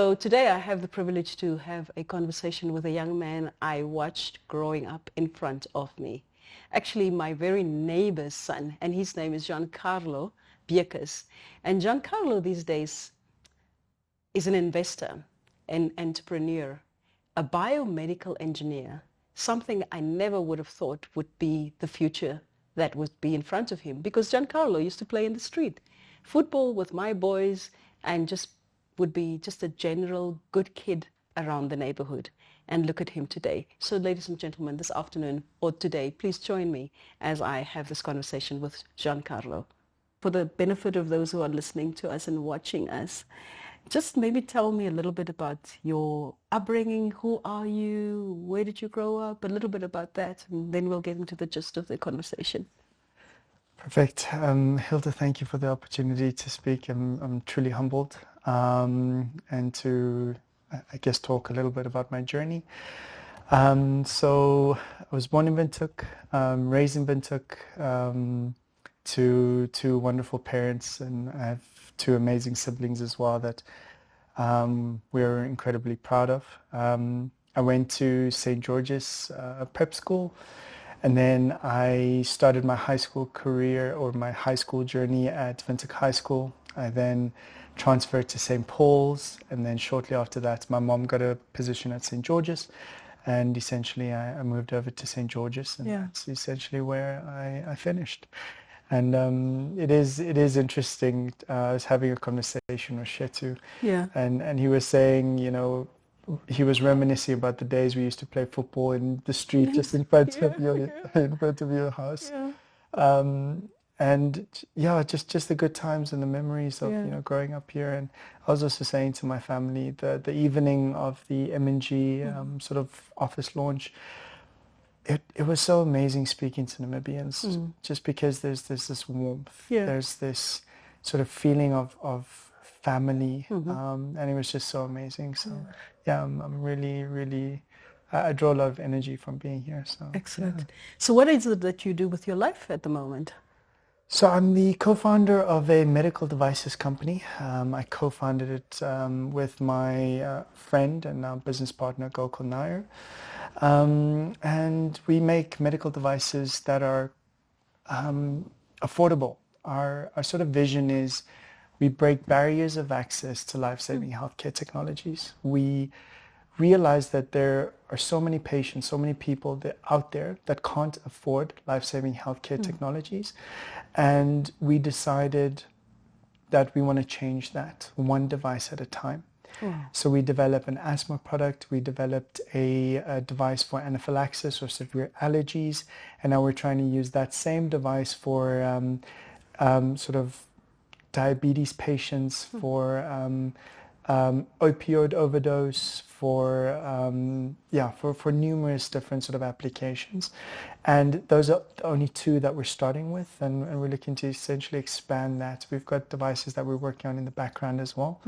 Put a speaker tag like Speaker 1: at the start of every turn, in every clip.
Speaker 1: So today I have the privilege to have a conversation with a young man I watched growing up in front of me. Actually, my very neighbor's son, and his name is Giancarlo Buekes. And Giancarlo these days is an investor, an entrepreneur, a biomedical engineer, something I never would have thought would be the future that would be in front of him, because Giancarlo used to play in the street, football with my boys, and just would be just a general good kid around the neighborhood. And look at him today. So ladies and gentlemen, this afternoon or today, please join me as I have this conversation with Giancarlo. For the benefit of those who are listening to us and watching us, just maybe tell me a little bit about your upbringing. Who are you? Where did you grow up? A little bit about that, and then we'll get into the gist of the conversation.
Speaker 2: Perfect. Hilda, thank you for the opportunity to speak. I'm truly humbled and to, I guess, talk a little bit about my journey. So I was born in Windhoek, raised in Windhoek, to two wonderful parents, and I have two amazing siblings as well that we're incredibly proud of. I went to St. George's prep school, and then I started my high school career or my high school journey at Windhoek High School. I then transferred to St. Paul's, and then shortly after that my mom got a position at St. George's, and essentially I moved over to St. George's, and that's essentially where I finished. And it is interesting. I was having a conversation with Shetu, and he was saying, he was reminiscing about the days we used to play football in the street just in front of your house. And just the good times and the memories of growing up here. And I was also saying to my family the evening of the M&G sort of office launch, it was so amazing speaking to Namibians, just because there's this warmth, there's this sort of feeling of family, and it was just so amazing. So I'm really, I draw a lot of energy from being here. So excellent.
Speaker 1: So what is it that you do with your life at the moment?
Speaker 2: So I'm the co-founder of a medical devices company. I co-founded it with my friend and now business partner, Gokul Nair. And we make medical devices that are affordable. Our sort of vision is we break barriers of access to life-saving healthcare technologies. We realize that there are so many patients, so many people out there that can't afford life-saving healthcare technologies. And we decided that we want to change that one device at a time. So we developed an asthma product, we developed a device for anaphylaxis or severe allergies, and now we're trying to use that same device for sort of diabetes patients, for opioid overdose, for numerous different sort of applications. And those are the only two that we're starting with, and we're looking to essentially expand that. We've got devices that we're working on in the background as well.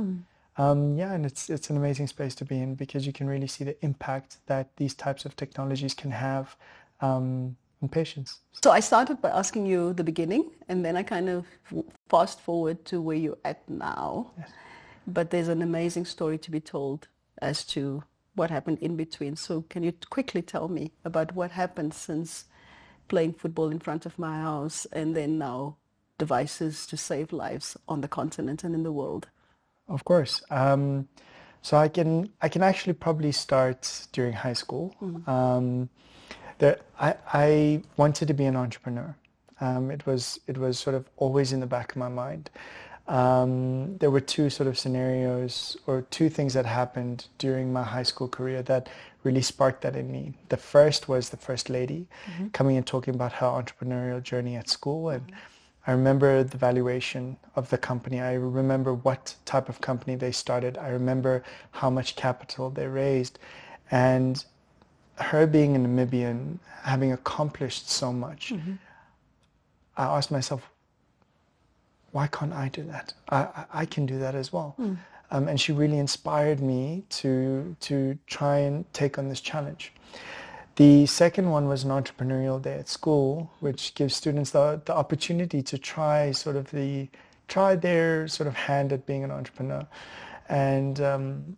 Speaker 2: And it's an amazing space to be in, because you can really see the impact that these types of technologies can have on patients.
Speaker 1: So I started by asking you the beginning, and then I kind of fast forward to where you're at now.
Speaker 2: Yes.
Speaker 1: But there's an amazing story to be told as to what happened in between. So can you quickly tell me about what happened since playing football in front of my house and then now devices to save lives on the continent and in the world?
Speaker 2: Of course. So I can actually probably start during high school. I wanted to be an entrepreneur. It was sort of always in the back of my mind. There were two sort of scenarios or two things that happened during my high school career that really sparked that in me. The first was the first lady coming and talking about her entrepreneurial journey at school, and I remember the valuation of the company. I remember what type of company they started. I remember how much capital they raised. And her being a Namibian, having accomplished so much, I asked myself, why can't I do that? I can do that as well. And she really inspired me to try and take on this challenge. The second one was an entrepreneurial day at school, which gives students the opportunity to try their sort of hand at being an entrepreneur. And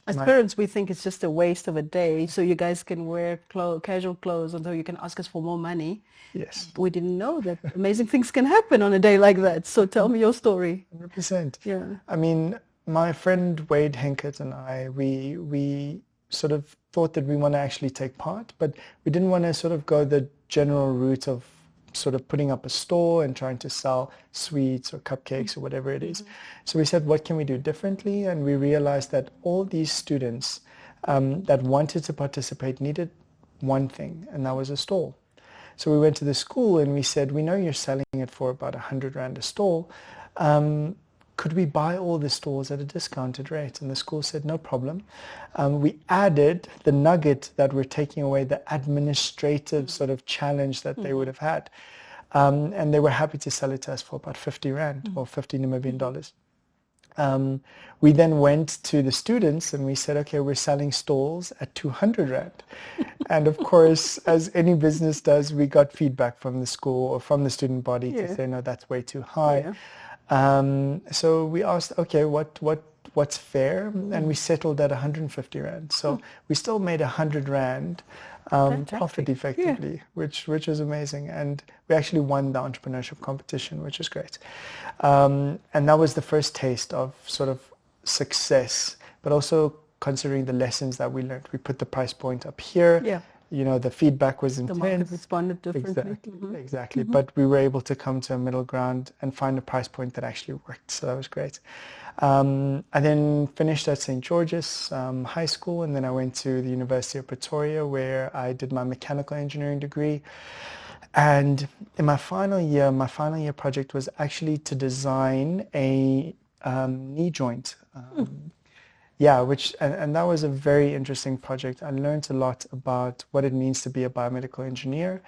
Speaker 1: as parents, we think it's just a waste of a day, so you guys can wear casual clothes, although you can ask us for more money.
Speaker 2: yes,
Speaker 1: We didn't know that amazing things can happen on a day like that. So tell me your story.
Speaker 2: 100%.
Speaker 1: Yeah.
Speaker 2: I mean, my friend Wade Henkert and I, we sort of thought that we want to actually take part, but we didn't want to sort of go the general route of sort of putting up a store and trying to sell sweets or cupcakes or whatever it is. So we said, what can we do differently? And we realized that all these students that wanted to participate needed one thing, and that was a stall. So we went to the school and we said, we know you're selling it for about 100 Rand a stall. Could we buy all the stalls at a discounted rate? And the school said, no problem. We added the nugget that we're taking away, the administrative sort of challenge that they would have had. And they were happy to sell it to us for about 50 Rand or $50 Namibian. We then went to the students and we said, okay, we're selling stalls at 200 Rand. And of course, as any business does, we got feedback from the school or from the student body to say, no, that's way too high.
Speaker 1: Yeah.
Speaker 2: So we asked, okay, what's fair? And we settled at 150 Rand. So we still made 100 Rand profit effectively, which was amazing. And we actually won the entrepreneurship competition, which is great. And that was the first taste of sort of success, but also considering the lessons that we learned. We put the price point up here.
Speaker 1: Yeah.
Speaker 2: You know, the feedback was intense.
Speaker 1: The market responded differently.
Speaker 2: Exactly. But we were able to come to a middle ground and find a price point that actually worked. So that was great. I then finished at St. George's High School, and then I went to the University of Pretoria where I did my mechanical engineering degree. And in my final year project was actually to design a knee joint. Yeah, and that was a very interesting project. I learned a lot about what it means to be a biomedical engineer.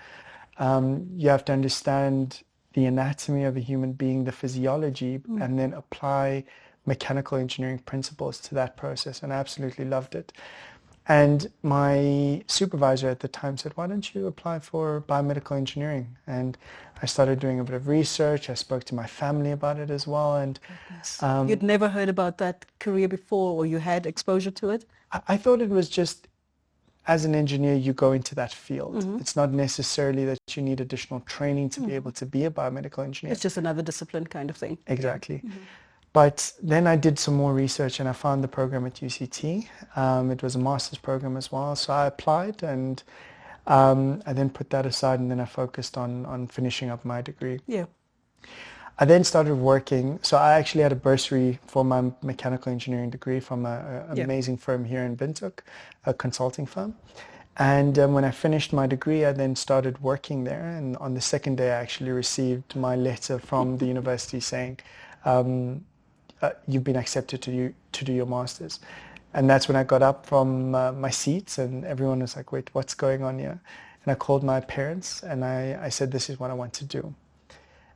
Speaker 2: You have to understand the anatomy of a human being, the physiology, and then apply mechanical engineering principles to that process. And I absolutely loved it. And my supervisor at the time said, why don't you apply for biomedical engineering? And I started doing a bit of research. I spoke to my family about it as well. And
Speaker 1: you'd never heard about that career before, or you had exposure to it?
Speaker 2: I thought it was just, as an engineer, you go into that field. It's not necessarily that you need additional training to be able to be a biomedical engineer.
Speaker 1: It's just another discipline kind of thing.
Speaker 2: Exactly. But then I did some more research and I found the program at UCT. It was a master's program as well. So I applied and I then put that aside and then I focused on finishing up my degree.
Speaker 1: Yeah.
Speaker 2: I then started working. So I actually had a bursary for my mechanical engineering degree from an amazing firm here in Windhoek, a consulting firm. And when I finished my degree, I then started working there. And on the second day, I actually received my letter from the university saying, you've been accepted to do your master's. And that's when I got up from my seats and everyone was like, wait, what's going on here? And I called my parents and I said, this is what I want to do.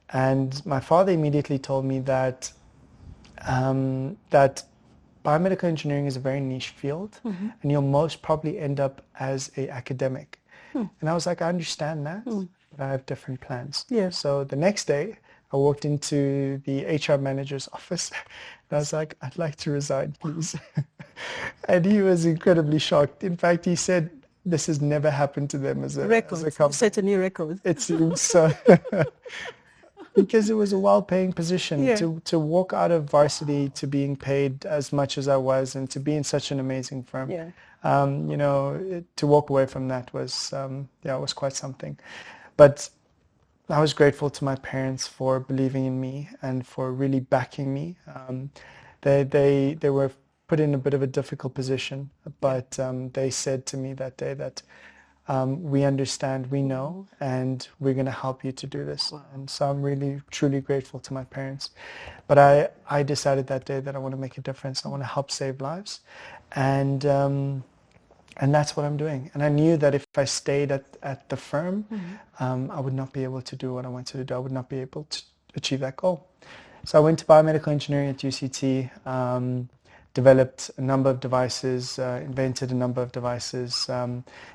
Speaker 2: And my father immediately told me that that biomedical engineering is a very niche field and you'll most probably end up as an academic. And I was like, I understand that, but I have different plans.
Speaker 1: Yeah.
Speaker 2: So the next day, I walked into the HR manager's office and I was like, I'd like to resign, please. And he was incredibly shocked. In fact, he said, this has never happened to them as a company.
Speaker 1: Set a new record.
Speaker 2: It seems so. Because it was a well-paying position.
Speaker 1: Yeah.
Speaker 2: To walk out of varsity to being paid as much as I was and to be in such an amazing firm.
Speaker 1: Yeah.
Speaker 2: To walk away from that was, was quite something. But I was grateful to my parents for believing in me and for really backing me. They were put in a bit of a difficult position, but they said to me that day that we understand, we know, and we're going to help you to do this. Wow. And so I'm really, truly grateful to my parents. But I decided that day that I want to make a difference. I want to help save lives. And that's what I'm doing. And I knew that if I stayed at the firm, I would not be able to do what I wanted to do. I would not be able to achieve that goal. So I went to biomedical engineering at UCT, developed a number of devices, invented a number of devices,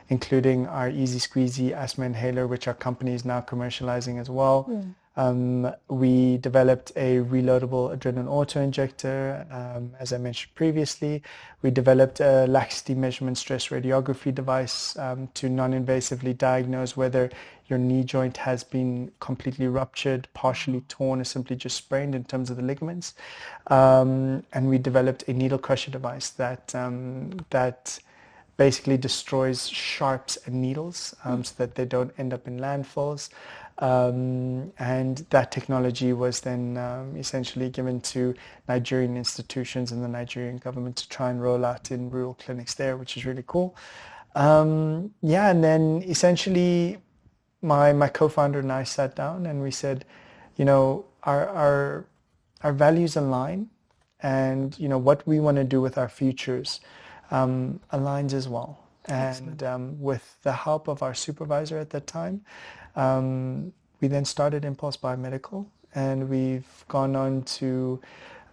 Speaker 2: including our Easy Squeezy asthma inhaler, which our company is now commercializing as well. We developed a reloadable adrenaline auto-injector, as I mentioned previously. We developed a laxity measurement stress radiography device to non-invasively diagnose whether your knee joint has been completely ruptured, partially torn, or simply just sprained in terms of the ligaments. And we developed a needle crusher device that basically destroys sharps and needles so that they don't end up in landfills. And that technology was then essentially given to Nigerian institutions and the Nigerian government to try and roll out in rural clinics there, which is really cool. Yeah, and then essentially my co-founder and I sat down and we said, you know, our values align, and you know what we want to do with our futures aligns as well. And with the help of our supervisor at that time, we then started Impulse Biomedical, and we've gone on to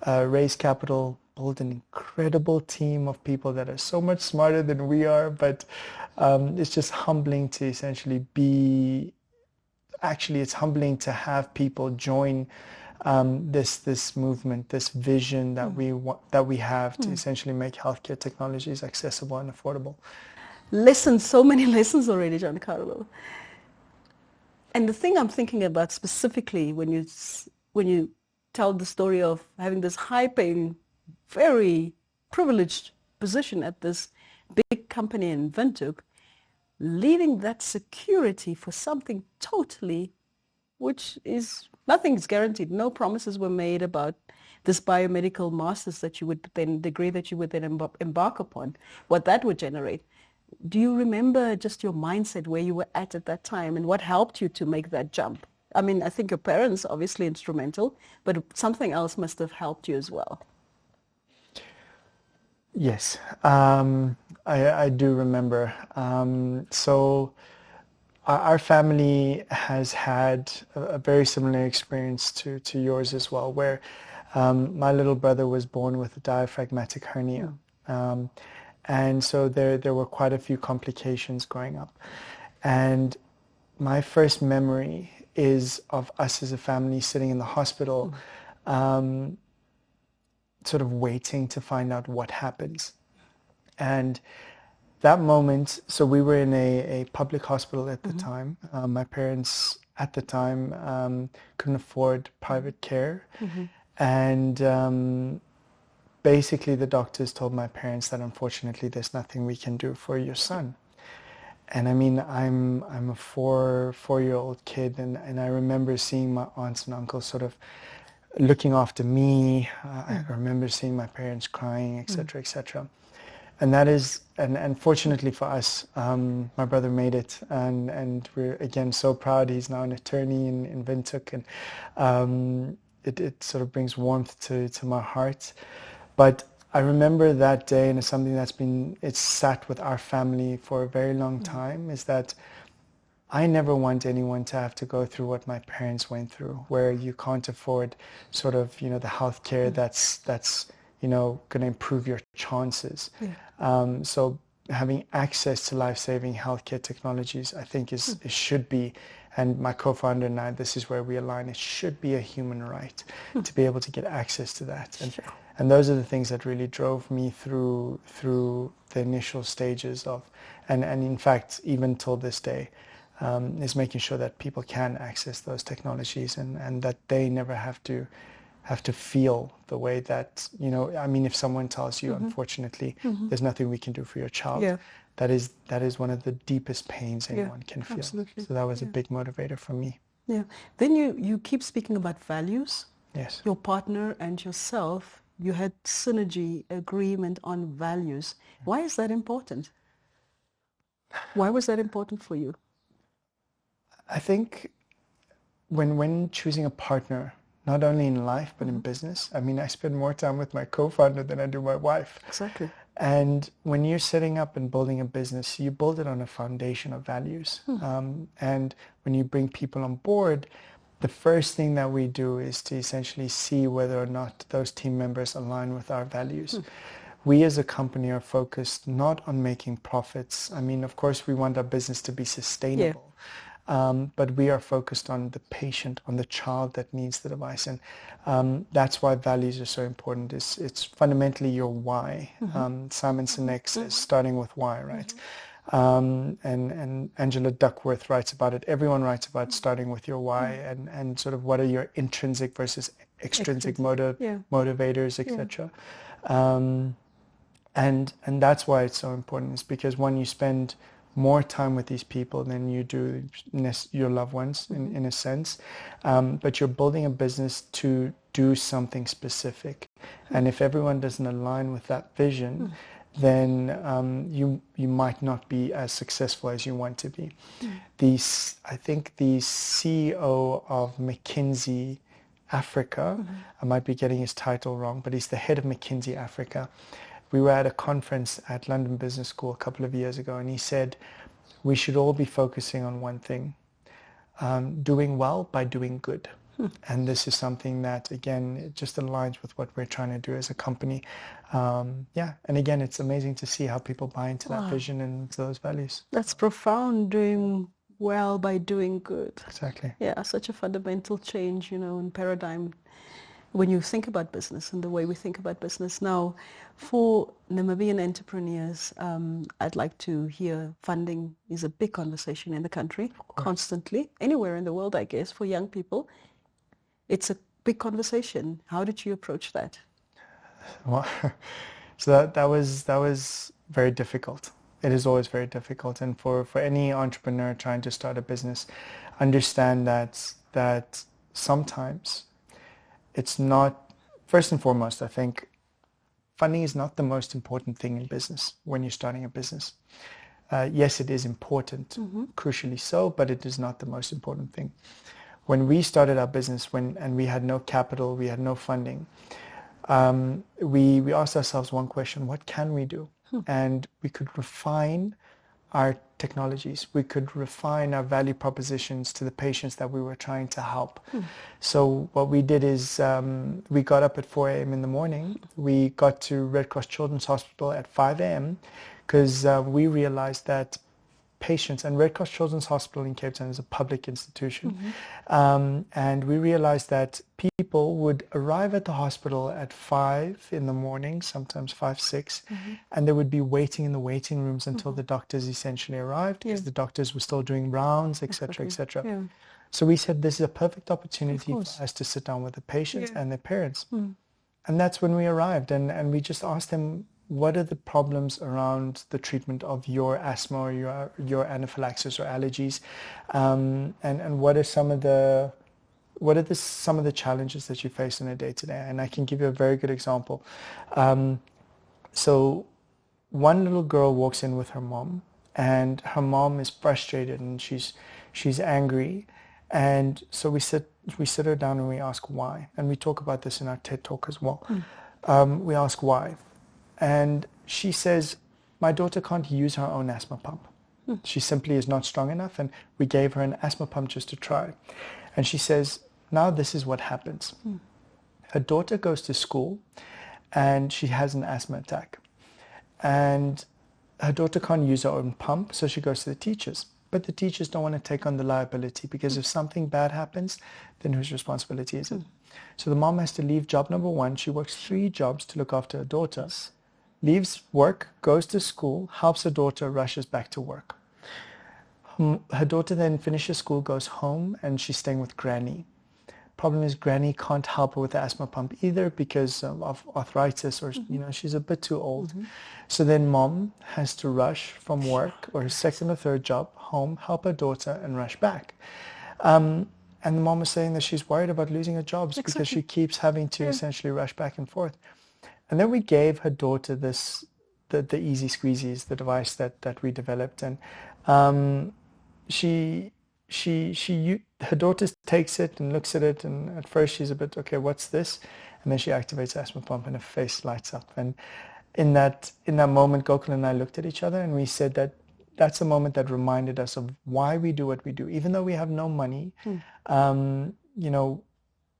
Speaker 2: raise capital, build an incredible team of people that are so much smarter than we are, but it's just humbling to essentially it's humbling to have people join this movement, this vision that we have to essentially make healthcare technologies accessible and affordable.
Speaker 1: So many lessons already, Giancarlo. And the thing I'm thinking about specifically when you tell the story of having this high-paying, very privileged position at this big company in Windhoek, leaving that security for something totally, which is, nothing's guaranteed. No promises were made about this biomedical master's degree that you would then embark upon, what that would generate. Do you remember just your mindset, where you were at that time, and what helped you to make that jump? I mean, I think your parents obviously instrumental, but something else must have helped you as well.
Speaker 2: Yes, I do remember. So our family has had a very similar experience to yours as well, where my little brother was born with a diaphragmatic hernia. And so there were quite a few complications growing up. And my first memory is of us as a family sitting in the hospital, sort of waiting to find out what happens. And that moment, so we were in a public hospital at the time. My parents at the time couldn't afford private care. And basically the doctors told my parents that unfortunately there's nothing we can do for your son. And I mean, I'm a four-year-old kid, and I remember seeing my aunts and uncles sort of looking after me. I remember seeing my parents crying, etc., etc. And that is, and fortunately for us, my brother made it, and we're again so proud. He's now an attorney in Windhoek, and it sort of brings warmth to my heart. But I remember that day, and it's something it's sat with our family for a very long time, is that I never want anyone to have to go through what my parents went through, where you can't afford sort of, you know, the healthcare that's you know, going to improve your chances. So having access to life-saving healthcare technologies, I think it should be, and my co-founder and I, this is where we align, it should be a human right to be able to get access to that. And those are the things that really drove me through the initial stages of, and in fact, even till this day, is making sure that people can access those technologies, and that they never have to feel the way that, you know, I mean, if someone tells you, unfortunately, there's nothing we can do for your child, that is one of the deepest pains anyone can feel. Absolutely. So that was a big motivator for me.
Speaker 1: Yeah. Then you keep speaking about values.
Speaker 2: Yes.
Speaker 1: Your partner and yourself, you had synergy, agreement on values. Why is that important? Why was that important for you?
Speaker 2: I think when choosing a partner, not only in life but in business, I mean, I spend more time with my co-founder than I do my wife.
Speaker 1: Exactly.
Speaker 2: And when you're setting up and building a business, you build it on a foundation of values. And when you bring people on board, the first thing that we do is to essentially see whether or not those team members align with our values. We as a company are focused not on making profits. I mean, of course, we want our business to be sustainable. but we are focused on the patient, on the child that needs the device. And that's why values are so important. It's fundamentally your why. Simon Sinek says, starting with why, right? And Angela Duckworth writes about it. Everyone writes about starting with your why and sort of what are your intrinsic versus extrinsic motivators, etc. And that's why it's so important. It's because when you spend more time with these people than you do your loved ones, in a sense, but you're building a business to do something specific. And if everyone doesn't align with that vision, then you might not be as successful as you want to be. I think the CEO of McKinsey Africa, I might be getting his title wrong, but he's the head of McKinsey Africa. We were at a conference at London Business School a couple of years ago, and he said, we should all be focusing on one thing, doing well by doing good. And this is something that, again, it just aligns with what we're trying to do as a company. And again, it's amazing to see how people buy into that vision and those values.
Speaker 1: That's profound, doing well by doing good.
Speaker 2: Exactly.
Speaker 1: Yeah, such a fundamental change, in paradigm when you think about business and the way we think about business. Now, for Namibian entrepreneurs, I'd like to hear funding is a big conversation in the country, constantly, anywhere in the world, I guess, for young people. It's a big conversation. How did you approach that?
Speaker 2: Well, so that was very difficult. It is always very difficult. And for any entrepreneur trying to start a business, understand that sometimes it's not, first and foremost, I think funding is not the most important thing in business when you're starting a business. Yes, it is important, crucially so, but it is not the most important thing. When we started our business, and we had no capital, we had no funding, we asked ourselves one question: what can we do? And we could refine our technologies. We could refine our value propositions to the patients that we were trying to help. So what we did is we got up at 4 a.m. in the morning. We got to Red Cross Children's Hospital at 5 a.m. because we realized that patients, and Red Cross Children's Hospital in Cape Town is a public institution, and we realized that people would arrive at the hospital at 5 in the morning, sometimes 5, 6, and they would be waiting in the waiting rooms until the doctors essentially arrived, because the doctors were still doing rounds, etc., etc. So we said, this is a perfect opportunity for us to sit down with the patients and their parents. And that's when we arrived, and we just asked them, what are the problems around the treatment of your asthma or your anaphylaxis or allergies, and what are some of the challenges that you face in a day-to-day? And I can give you a very good example. So one little girl walks in with her mom, and her mom is frustrated and she's angry, and so we sit her down and we ask why, and we talk about this in our TED Talk as well. We ask why. And she says, my daughter can't use her own asthma pump. She simply is not strong enough, and we gave her an asthma pump just to try. And she says, now this is what happens. Her daughter goes to school and she has an asthma attack. And her daughter can't use her own pump, so she goes to the teachers. But the teachers don't want to take on the liability, because if something bad happens, then whose responsibility is it? So the mom has to leave job number 1. She works 3 jobs to look after her daughter. Leaves work, goes to school, helps her daughter, rushes back to work. Her daughter then finishes school, goes home, and she's staying with Granny. Problem is, Granny can't help her with the asthma pump either because of arthritis, or she's a bit too old. So then mom has to rush from work or her second or third job home, help her daughter, and rush back. And the mom is saying that she's worried about losing her jobs because she keeps having to essentially rush back and forth. And then we gave her daughter the Easy Squeezies, the device that we developed, and her daughter takes it and looks at it, and at first she's a bit, okay, what's this? And then she activates the asthma pump and her face lights up. And in that moment, Gokul and I looked at each other and we said that's a moment that reminded us of why we do what we do. Even though we have no money,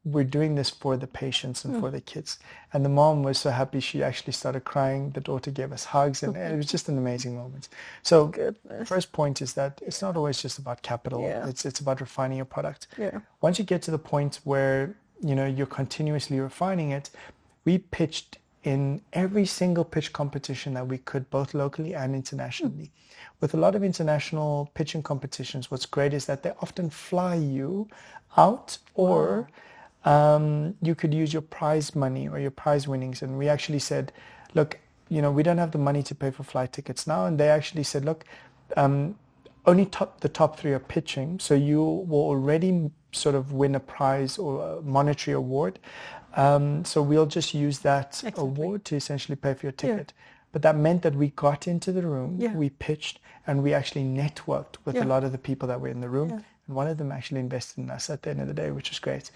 Speaker 2: we're doing this for the patients and for the kids. And the mom was so happy she actually started crying. The daughter gave us hugs, and it was just an amazing moment. So
Speaker 1: Goodness.
Speaker 2: first point is that it's not always just about capital.
Speaker 1: Yeah.
Speaker 2: It's about refining your product.
Speaker 1: Yeah.
Speaker 2: Once you get to the point where you're continuously refining it, we pitched in every single pitch competition that we could, both locally and internationally. With a lot of international pitching competitions, what's great is that they often fly you out, or you could use your prize money or your prize winnings. And we actually said, look, we don't have the money to pay for flight tickets now. And they actually said, look, only the top 3 are pitching, so you will already sort of win a prize or a monetary award. So we'll just use that award to essentially pay for your ticket. Yeah. But that meant that we got into the room, we pitched, and we actually networked with a lot of the people that were in the room. Yeah. And one of them actually invested in us at the end of the day, which was great.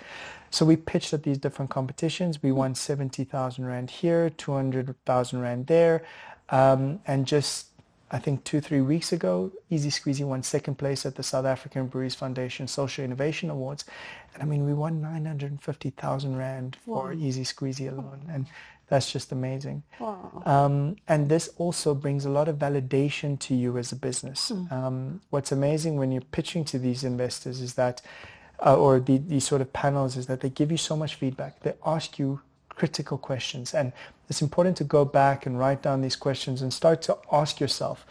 Speaker 2: So we pitched at these different competitions. We won 70,000 Rand here, 200,000 Rand there. And just, I think 2-3 weeks ago, Easy Squeezy won second place at the South African Breweries Foundation Social Innovation Awards. And I mean, we won 950,000 Rand for Easy Squeezy alone. And that's just amazing. Wow. And this also brings a lot of validation to you as a business. What's amazing when you're pitching to these investors is that, or these sort of panels, is that they give you so much feedback. They ask you critical questions. And it's important to go back and write down these questions and start to ask yourself,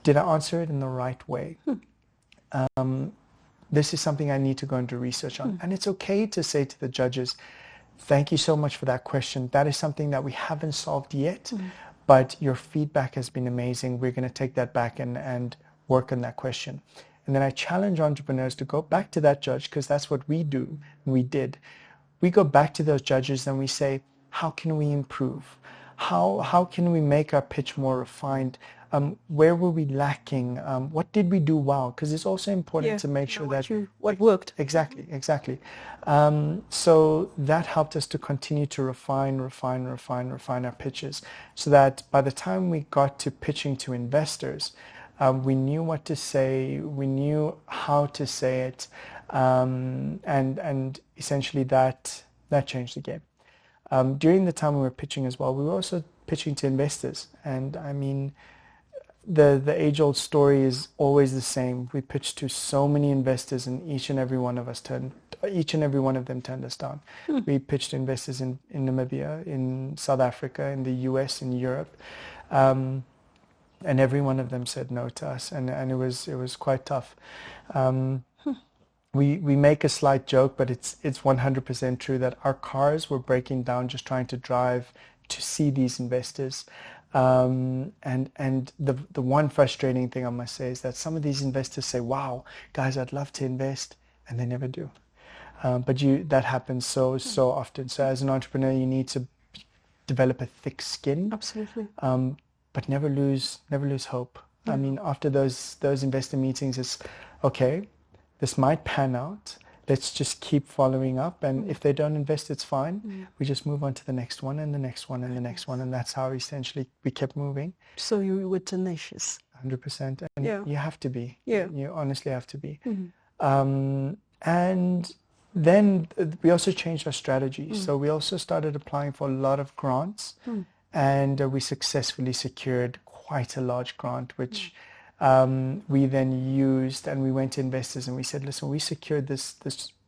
Speaker 2: did I answer it in the right way? This is something I need to go and do research on. And it's okay to say to the judges, thank you so much for that question. That is something that we haven't solved yet, but your feedback has been amazing. We're going to take that back and work on that question. And then I challenge entrepreneurs to go back to that judge, because that's what we do. And we did. We go back to those judges and we say, how can we improve? How can we make our pitch more refined? Where were we lacking? What did we do well? Because it's also important to make sure that
Speaker 1: what worked.
Speaker 2: Exactly. So that helped us to continue to refine our pitches, so that by the time we got to pitching to investors, we knew what to say, we knew how to say it, and essentially that changed the game. During the time we were pitching as well, we were also pitching to investors. And I mean, the age-old story is always the same. We pitched to so many investors, and each and every one of them turned us down. We pitched to investors in Namibia, in South Africa, in the US, in Europe. And every one of them said no to us, and it was quite tough. We make a slight joke, but it's 100% true that our cars were breaking down just trying to drive to see these investors. And the one frustrating thing I must say is that some of these investors say, wow, guys, I'd love to invest, and they never do. But that happens so often. So as an entrepreneur, you need to develop a thick skin.
Speaker 1: Absolutely.
Speaker 2: But never lose hope. I mean, after those investor meetings, it's okay, this might pan out. Let's just keep following up, and if they don't invest, it's fine. We just move on to the next one and the next one and the next one, and that's how essentially we kept moving.
Speaker 1: So you were tenacious.
Speaker 2: 100%, and you have to be.
Speaker 1: Yeah.
Speaker 2: You honestly have to be. And then we also changed our strategy. So we also started applying for a lot of grants, and we successfully secured quite a large grant, which we then used, and we went to investors and we said, listen, we secured this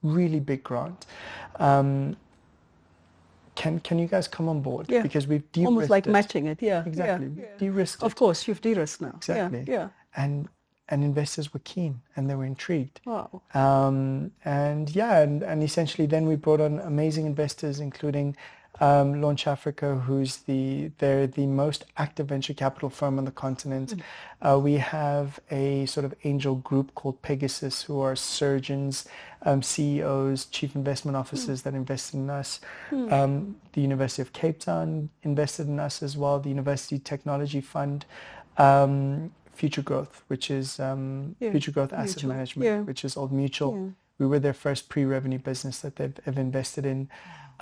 Speaker 2: really big grant. Can you guys come on board?
Speaker 1: Yeah.
Speaker 2: Because we've de-risked
Speaker 1: almost like matching it. Yeah.
Speaker 2: Exactly.
Speaker 1: Yeah.
Speaker 2: De-risked it.
Speaker 1: Of course, you've de-risked now.
Speaker 2: Exactly.
Speaker 1: Yeah.
Speaker 2: And investors were keen and they were intrigued.
Speaker 1: Wow.
Speaker 2: And essentially then we brought on amazing investors, including Launch Africa, they're the most active venture capital firm on the continent. We have a sort of angel group called Pegasus, who are surgeons, CEOs, chief investment officers that invested in us. The University of Cape Town invested in us as well. The University Technology Fund, Future Growth, which is Future Growth Asset Management, which is Old Mutual. We were their first pre-revenue business that they've invested in.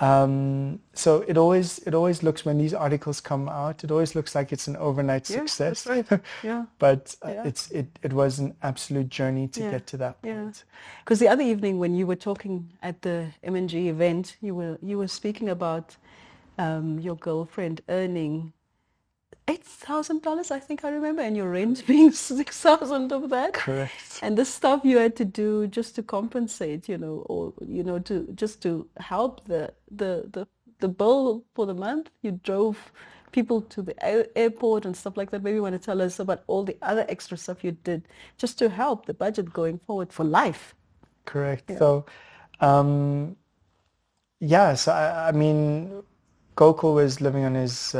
Speaker 2: So it always looks, when these articles come out, it always looks like it's an overnight
Speaker 1: Yeah,
Speaker 2: success.
Speaker 1: that's right. Yeah,
Speaker 2: But
Speaker 1: yeah,
Speaker 2: it was an absolute journey to
Speaker 1: yeah,
Speaker 2: get to that
Speaker 1: yeah.
Speaker 2: point.
Speaker 1: Because the other evening when you were talking at the M&G event, you were speaking about your girlfriend earning $8,000, I think I remember, and your rent being 6,000 of that.
Speaker 2: Correct.
Speaker 1: And the stuff you had to do just to compensate, or to just to help the bill for the month. You drove people to the airport and stuff like that. Maybe you want to tell us about all the other extra stuff you did just to help the budget going forward for life.
Speaker 2: Correct.
Speaker 1: Yeah.
Speaker 2: So, yeah, so I mean, Gokul was living on his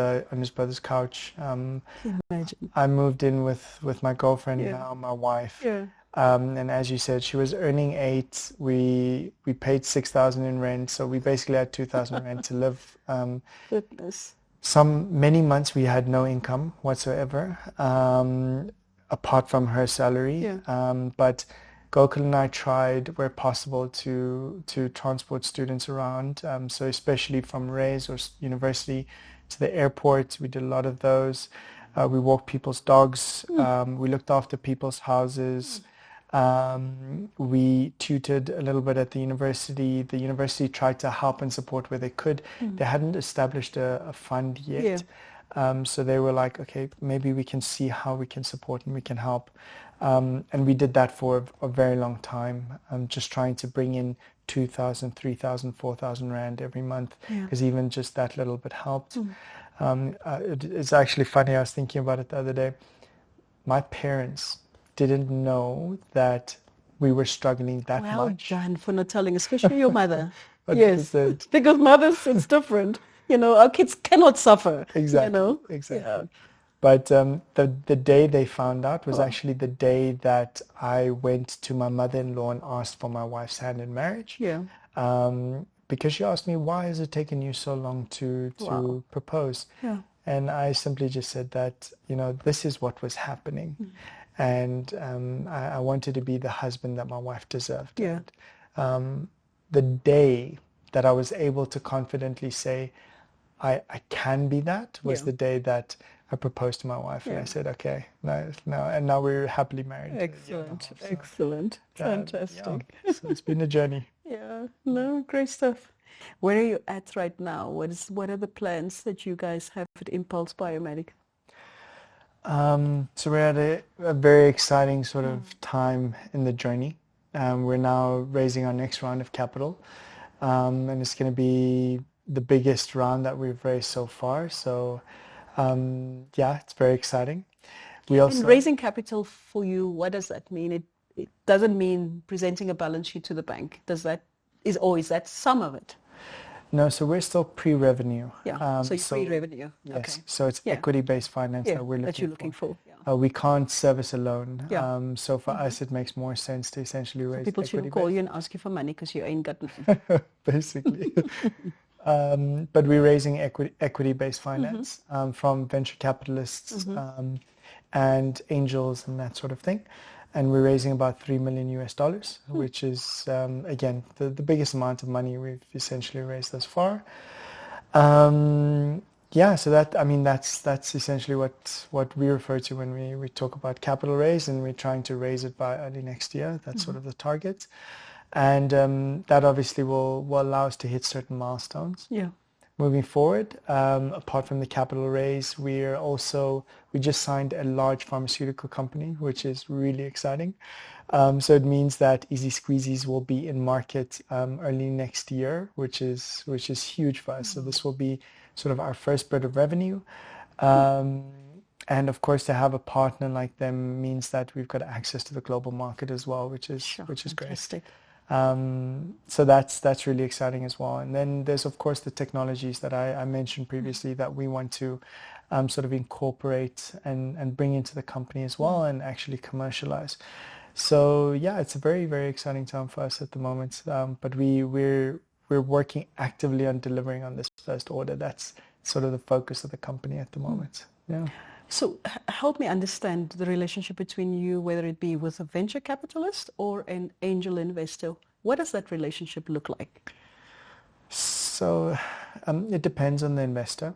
Speaker 2: brother's couch.
Speaker 1: Imagine.
Speaker 2: I moved in with my girlfriend
Speaker 1: Yeah.
Speaker 2: now, my wife.
Speaker 1: Yeah.
Speaker 2: And as you said, she was earning 8. We paid 6,000 in rent, so we basically had 2,000 rent to live.
Speaker 1: Goodness.
Speaker 2: Many months we had no income whatsoever, apart from her salary.
Speaker 1: Yeah.
Speaker 2: But Gokul and I tried where possible to transport students around. So especially from Ray's or university to the airport, we did a lot of those. We walked people's dogs. We looked after people's houses. We tutored a little bit at the university. The university tried to help and support where they could. They hadn't established a fund yet. So they were like, okay, maybe we can see how we can support and we can help. And we did that for a very long time, just trying to bring in 2,000, 3,000, 4,000 Rand every month, because even just that little bit helped. It's actually funny, I was thinking about it the other day. My parents didn't know that we were struggling that much.
Speaker 1: Well done for not telling, especially your mother.
Speaker 2: 100%.
Speaker 1: Yes, because mothers, it's different. Our kids cannot suffer.
Speaker 2: Exactly. Exactly.
Speaker 1: Yeah.
Speaker 2: But the day they found out was actually the day that I went to my mother-in-law and asked for my wife's hand in marriage.
Speaker 1: Yeah.
Speaker 2: Because she asked me, why has it taken you so long to propose?
Speaker 1: Yeah.
Speaker 2: And I simply just said that, this is what was happening. And I wanted to be the husband that my wife deserved.
Speaker 1: Yeah.
Speaker 2: And the day that I was able to confidently say, I can be that, was the day that I proposed to my wife. And I said, okay, no, and now we're happily married.
Speaker 1: Excellent. Excellent. Fantastic.
Speaker 2: So it's been a journey.
Speaker 1: Yeah. No, great stuff. Where are you at right now? What are the plans that you guys have at Impulse Biomedic?
Speaker 2: So we're at a very exciting sort of time in the journey. We're now raising our next round of capital, and it's going to be the biggest round that we've raised so far. So yeah, it's very exciting.
Speaker 1: And raising capital for you, what does that mean? It doesn't mean presenting a balance sheet to the bank. Is that some of it?
Speaker 2: No, so we're still pre-revenue.
Speaker 1: Yeah, so you're pre-revenue.
Speaker 2: Yes,
Speaker 1: okay.
Speaker 2: so it's equity-based finance that we're
Speaker 1: that you're looking for. Yeah.
Speaker 2: We can't service a loan.
Speaker 1: Yeah.
Speaker 2: So for us, it makes more sense to essentially raise
Speaker 1: People shouldn't call you and ask you for money because you ain't got nothing.
Speaker 2: Basically. But we're raising equity-based finance from venture capitalists and angels and that sort of thing. And we're raising about $3 million, which is, again, the biggest amount of money we've essentially raised thus far. Yeah, so that's essentially what we refer to when we talk about capital raise, and we're trying to raise it by early next year. That's sort of the target. And that obviously will allow us to hit certain milestones.
Speaker 1: Yeah.
Speaker 2: Moving forward, apart from the capital raise, we just signed a large pharmaceutical company, which is really exciting. So it means that Easy Squeezies will be in market early next year, which is huge for us. So this will be sort of our first bit of revenue. And of course, to have a partner like them means that we've got access to the global market as well, which is great. So that's really exciting as well. And then there's of course the technologies that I mentioned previously that we want to sort of incorporate and bring into the company as well and actually commercialize. So yeah, it's a very, very exciting time for us at the moment. But we're working actively on delivering on this first order. That's sort of the focus of the company at the moment. Yeah.
Speaker 1: So help me understand the relationship between you, whether it be with a venture capitalist or an angel investor. What does that relationship look like?
Speaker 2: So it depends on the investor.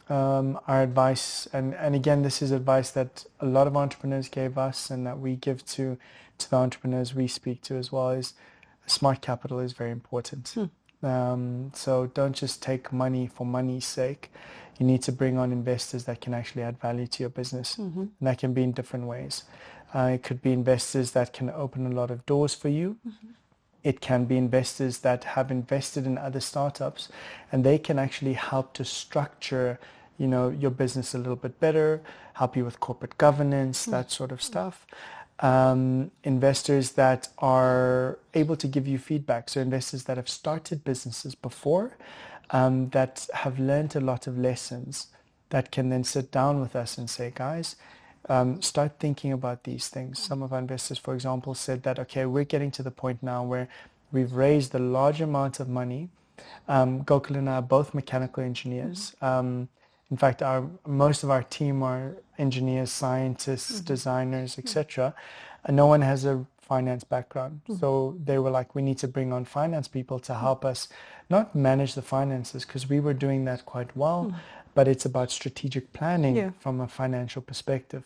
Speaker 2: Our advice, and again, this is advice that a lot of entrepreneurs gave us and that we give to the entrepreneurs we speak to as well, is smart capital is very important. So don't just take money for money's sake. You need to bring on investors that can actually add value to your business. And that can be in different ways. It could be investors that can open a lot of doors for you. It can be investors that have invested in other startups and they can actually help to structure, your business a little bit better, help you with corporate governance, that sort of stuff. Investors that are able to give you feedback. So investors that have started businesses before, that have learned a lot of lessons, that can then sit down with us and say, guys, start thinking about these things. Some of our investors, for example, said that, okay, we're getting to the point now where we've raised a large amount of money. Gokul and I are both mechanical engineers. In fact, most of our team are engineers, scientists, designers, etc. And no one has a finance background. So they were like, we need to bring on finance people to help us not manage the finances, because we were doing that quite well, but it's about strategic planning from a financial perspective.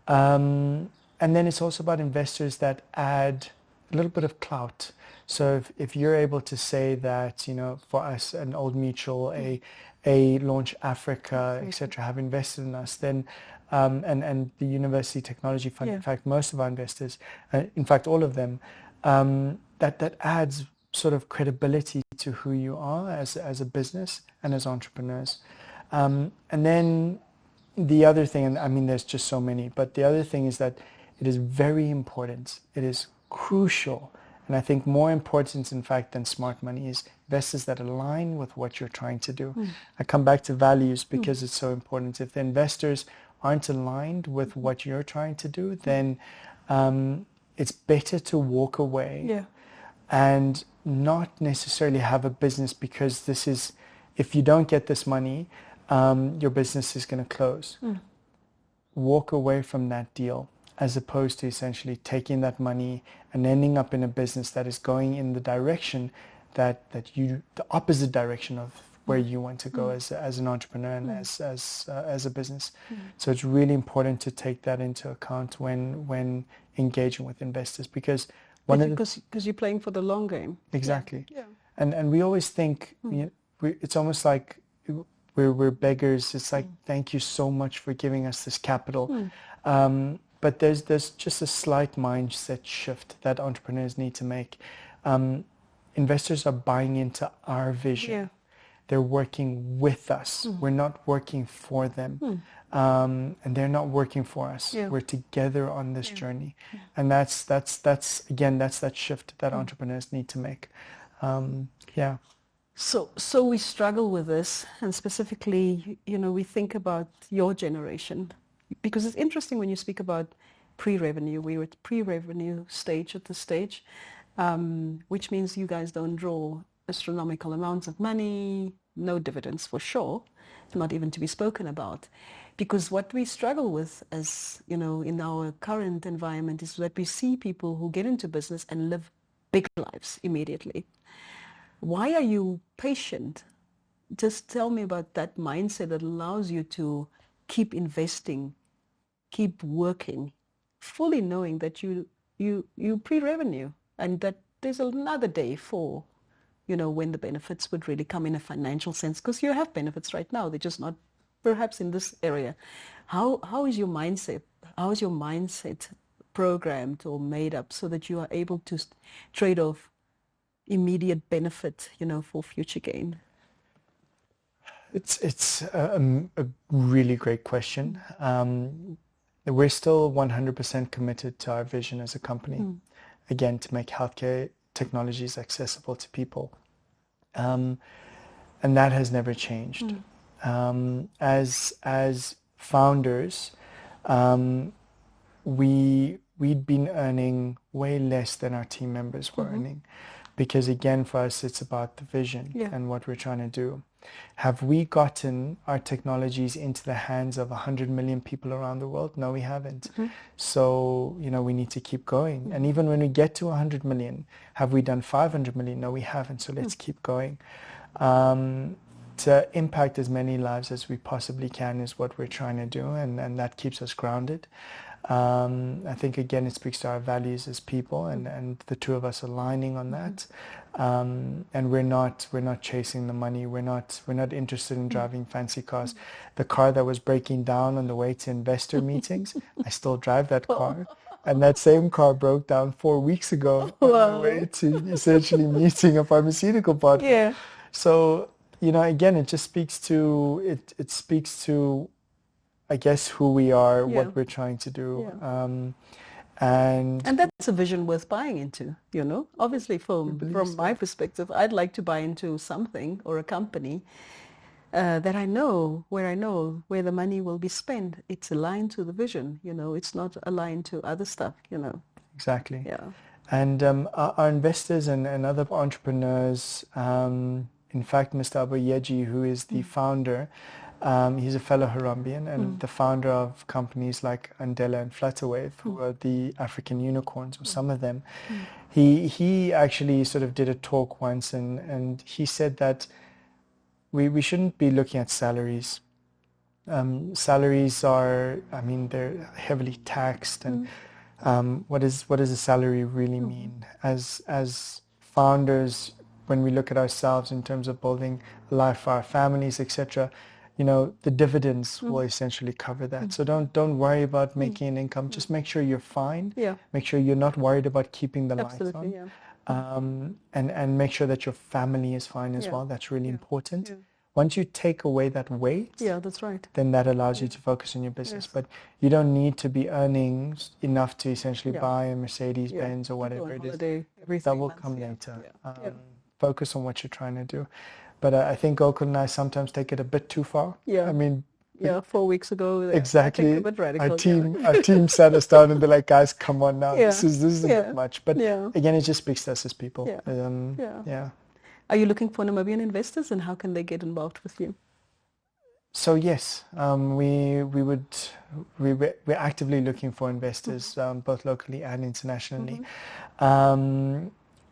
Speaker 2: And then it's also about investors that add a little bit of clout. So if you're able to say that, for us, an Old Mutual, a Launch Africa, etc., have invested in us, then and the University Technology Fund, in fact, most of our investors, in fact, all of them, that adds sort of credibility to who you are as a business and as entrepreneurs. And then the other thing, and I mean, there's just so many, but the other thing is that it is very important. It is crucial. And I think more important, in fact, than smart money is investors that align with what you're trying to do. I come back to values because it's so important. If the investors aren't aligned with what you're trying to do, then it's better to walk away and not necessarily have a business, because this is, if you don't get this money, your business is going to close. Walk away from that deal, as opposed to essentially taking that money and ending up in a business that is going in the direction the opposite direction of where you want to go as an entrepreneur and as a business. So it's really important to take that into account when engaging with investors, because
Speaker 1: you're playing for the long game.
Speaker 2: Exactly. And we always think it's almost like we're beggars. It's like, thank you so much for giving us this capital. But there's just a slight mindset shift that entrepreneurs need to make. Investors are buying into our vision. They're working with us. We're not working for them. And they're not working for us. We're together on this journey. And that's that shift that entrepreneurs need to make.
Speaker 1: So we struggle with this, and specifically, we think about your generation, because it's interesting when you speak about pre-revenue. We were at pre-revenue stage at this stage, which means you guys don't draw astronomical amounts of money, no dividends for sure, not even to be spoken about. Because what we struggle with, as in our current environment, is that we see people who get into business and live big lives immediately. Why are you patient? Just tell me about that mindset that allows you to keep investing, keep working, fully knowing that you pre-revenue and that there's another day for, when the benefits would really come in a financial sense, because you have benefits right now. They're just not perhaps in this area. How is your mindset? How is your mindset programmed or made up so that you are able to trade off immediate benefit, for future gain?
Speaker 2: It's a really great question. We're still 100% committed to our vision as a company. Again, to make healthcare technologies accessible to people. And that has never changed. As founders, we'd been earning way less than our team members were earning. Because again, for us, it's about the vision and what we're trying to do. Have we gotten our technologies into the hands of 100 million people around the world? No, we haven't. So, we need to keep going. And even when we get to 100 million, have we done 500 million? No, we haven't. So let's keep going. To impact as many lives as we possibly can is what we're trying to do, and that keeps us grounded. I think again it speaks to our values as people, and the two of us aligning on that. And we're not chasing the money. We're not interested in driving fancy cars. The car that was breaking down on the way to investor meetings, I still drive that car. And that same car broke down 4 weeks ago on the way to essentially meeting a pharmaceutical partner.
Speaker 1: Yeah.
Speaker 2: So, again, it just speaks to it speaks to, I guess, who we are, what we're trying to do. And
Speaker 1: that's a vision worth buying into, Obviously, from my perspective, I'd like to buy into something or a company that I know where the money will be spent. It's aligned to the vision, It's not aligned to other stuff,
Speaker 2: Exactly.
Speaker 1: Yeah.
Speaker 2: And our investors and other entrepreneurs, in fact, Mr. Buekes, who is the founder, he's a fellow Harambean and the founder of companies like Andela and Flutterwave, who are the African unicorns, or some of them. He actually sort of did a talk once, and he said that we shouldn't be looking at salaries. Salaries are, they're heavily taxed, and what does a salary really mean? As founders, when we look at ourselves in terms of building a life for our families, etc., the dividends will essentially cover that. So don't worry about making an income. Just make sure you're fine.
Speaker 1: Yeah.
Speaker 2: Make sure you're not worried about keeping the lights on.
Speaker 1: Yeah.
Speaker 2: And make sure that your family is fine as well. That's really important. Once you take away that weight,
Speaker 1: that's right,
Speaker 2: then that allows you to focus on your business. But you don't need to be earning enough to essentially buy a Mercedes Benz or whatever it is. That will come later. Focus on what you're trying to do. But I think Gokul and I sometimes take it a bit too far.
Speaker 1: Yeah. 4 weeks ago.
Speaker 2: Exactly.
Speaker 1: A bit radical,
Speaker 2: our team sat us down and they're like, guys, come on now. This is a bit much. But again, it just speaks to us as people.
Speaker 1: Are you looking for Namibian investors, and how can they get involved with you?
Speaker 2: So yes, we're actively looking for investors, both locally and internationally.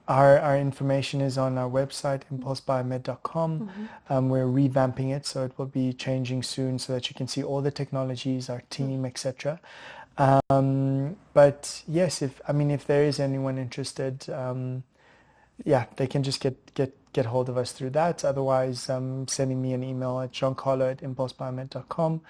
Speaker 2: Our information is on our website, impulsebiomed.com. We're revamping it, so it will be changing soon so that you can see all the technologies, our team, etc. But yes, if there is anyone interested, they can just get hold of us through that. Otherwise, sending me an email at jeancarlo@impulsebiomed.com.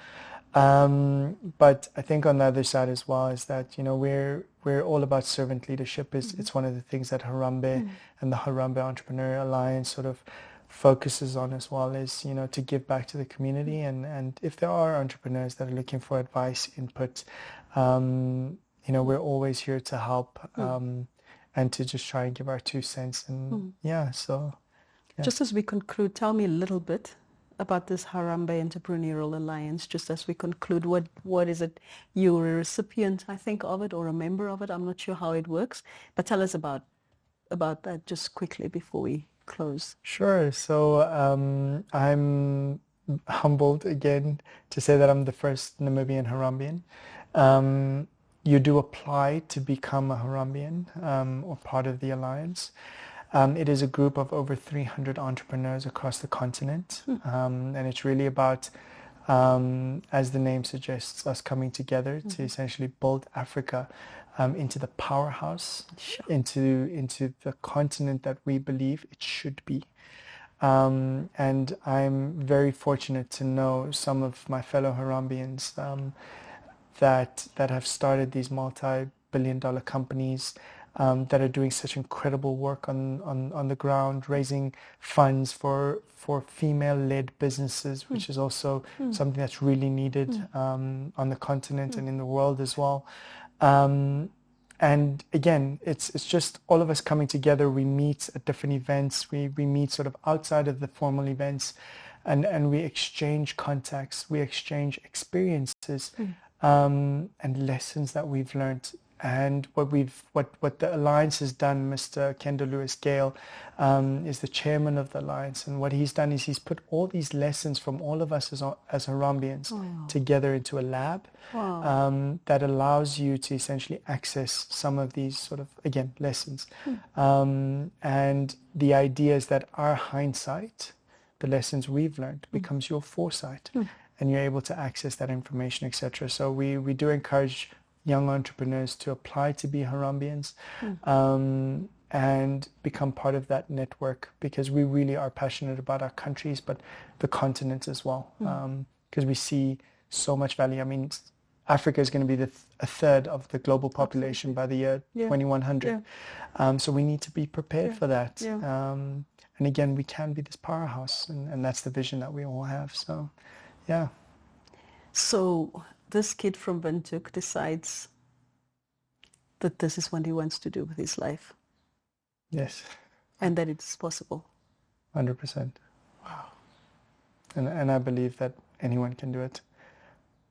Speaker 2: But I think on the other side as well is that we're all about servant leadership. It's one of the things that Harambe and the Harambe Entrepreneur Alliance sort of focuses on as well, is to give back to the community, and if there are entrepreneurs that are looking for advice, input, we're always here to help and to just try and give our 2 cents. And
Speaker 1: just as we conclude, tell me a little bit about this Harambe Entrepreneurial Alliance. Just as we conclude, what is it? You're a recipient, I think, of it, or a member of it. I'm not sure how it works, but tell us about that just quickly before we close.
Speaker 2: Sure. So I'm humbled again to say that I'm the first Namibian Harambean. You do apply to become a Harambean or part of the alliance. It is a group of over 300 entrepreneurs across the continent, and it's really about, as the name suggests, us coming together to essentially build Africa into the powerhouse, into the continent that we believe it should be. And I'm very fortunate to know some of my fellow Harambeans that have started these multi-billion-dollar companies, that are doing such incredible work on the ground, raising funds for female-led businesses, which is also something that's really needed on the continent and in the world as well. And again, it's just all of us coming together. We meet at different events. We meet sort of outside of the formal events, and we exchange contacts. We exchange experiences and lessons that we've learned. And what the Alliance has done, Mr. Kendall Lewis Gale is the chairman of the Alliance, and what he's done is he's put all these lessons from all of us as Harambeans together into a lab that allows you to essentially access some of these sort of, again, lessons. And the idea is that our hindsight the lessons we've learned becomes your foresight, and you're able to access that information, etc. So we do encourage young entrepreneurs to apply to be Harambeans, and become part of that network, because we really are passionate about our countries, but the continent as well, because we see so much value. I mean, Africa is going to be a third of the global population by the year 2100. So we need to be prepared for that. And again, we can be this powerhouse, and that's the vision that we all have. So, yeah.
Speaker 1: So this kid from Windhoek decides that this is what he wants to do with his life.
Speaker 2: Yes.
Speaker 1: And that it's possible.
Speaker 2: 100%. Wow. And I believe that anyone can do it.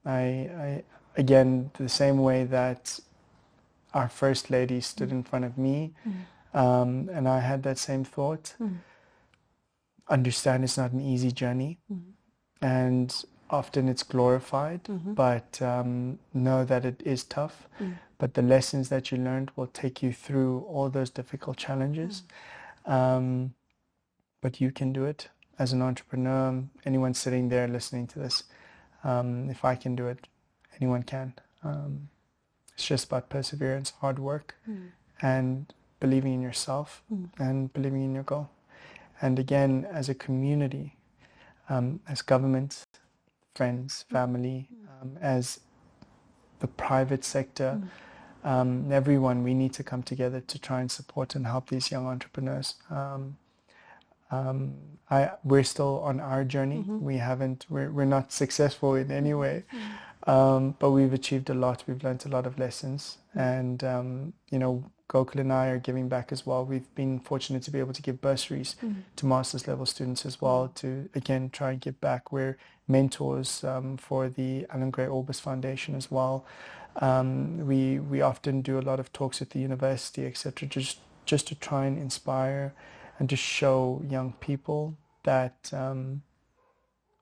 Speaker 2: I again, the same way that our First Lady stood in front of me, and I had that same thought. Understand it's not an easy journey, and often it's glorified, but know that it is tough. But the lessons that you learned will take you through all those difficult challenges. But you can do it as an entrepreneur. Anyone sitting there listening to this, if I can do it, anyone can. It's just about perseverance, hard work, and believing in yourself and believing in your goal. And again, as a community, as government, friends, family, as the private sector, everyone, we need to come together to try and support and help these young entrepreneurs. We're still on our journey. We're not successful in any way, but we've achieved a lot. We've learned a lot of lessons, and Gokul and I are giving back as well. We've been fortunate to be able to give bursaries to master's level students as well, to again try and give back. We're mentors for the Alan Gray Orbis Foundation as well. We often do a lot of talks at the university, etc., just to try and inspire and to show young people that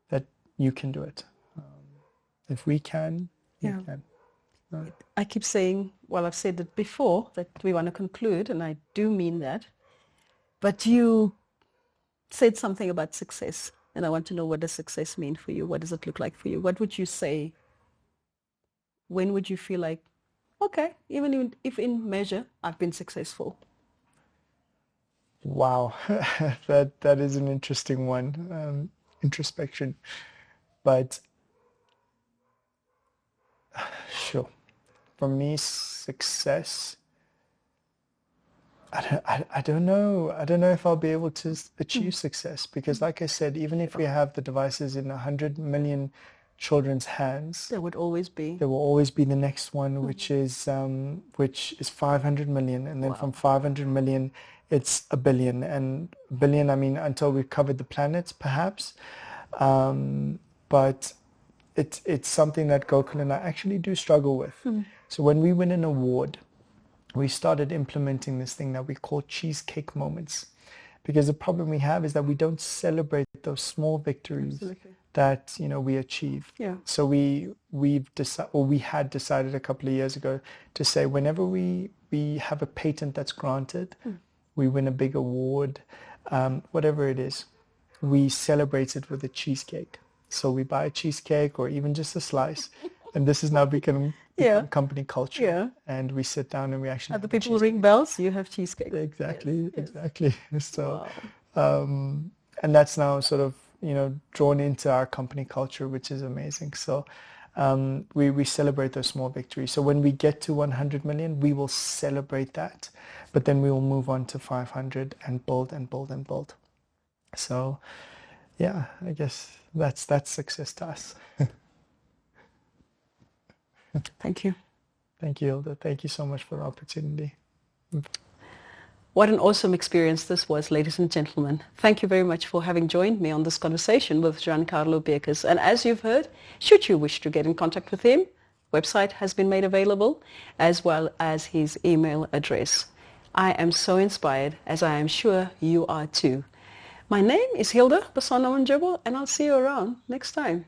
Speaker 2: that you can do it. If we can, you can.
Speaker 1: I keep saying, well, I've said it before, that we want to conclude, and I do mean that. But you said something about success, and I want to know, what does success mean for you? What does it look like for you? What would you say? When would you feel like, okay, even if in measure, I've been successful?
Speaker 2: Wow, that is an interesting one, introspection. But sure, for me, success, I don't know if I'll be able to achieve success, because like I said, even if we have the devices in 100 million children's hands,
Speaker 1: there will always be
Speaker 2: the next one, which is 500 million, and then from 500 million it's a billion, and a billion, I mean, until we've covered the planet, perhaps. But it's something that Gokul and I actually do struggle with. So when we win an award, we started implementing this thing that we call cheesecake moments, because the problem we have is that we don't celebrate those small victories that we achieve. So we had decided a couple of years ago to say, whenever we have a patent that's granted, we win a big award, whatever it is, we celebrate it with a cheesecake. So we buy a cheesecake or even just a slice, and this has now become company culture. And we sit down and we actually
Speaker 1: other people ring bells, you have cheesecake.
Speaker 2: Exactly. So and that's now sort of drawn into our company culture, which is amazing. So we celebrate those small victories. So when we get to 100 million, we will celebrate that, but then we will move on to 500 and build and build and build. So yeah, I guess that's success to us.
Speaker 1: Thank you.
Speaker 2: Thank you, Hilda. Thank you so much for the opportunity.
Speaker 1: What an awesome experience this was, ladies and gentlemen. Thank you very much for having joined me on this conversation with Giancarlo Buekes. And as you've heard, should you wish to get in contact with him, website has been made available, as well as his email address. I am so inspired, as I am sure you are too. My name is Hilda Basson-Namundjembo, and I'll see you around next time.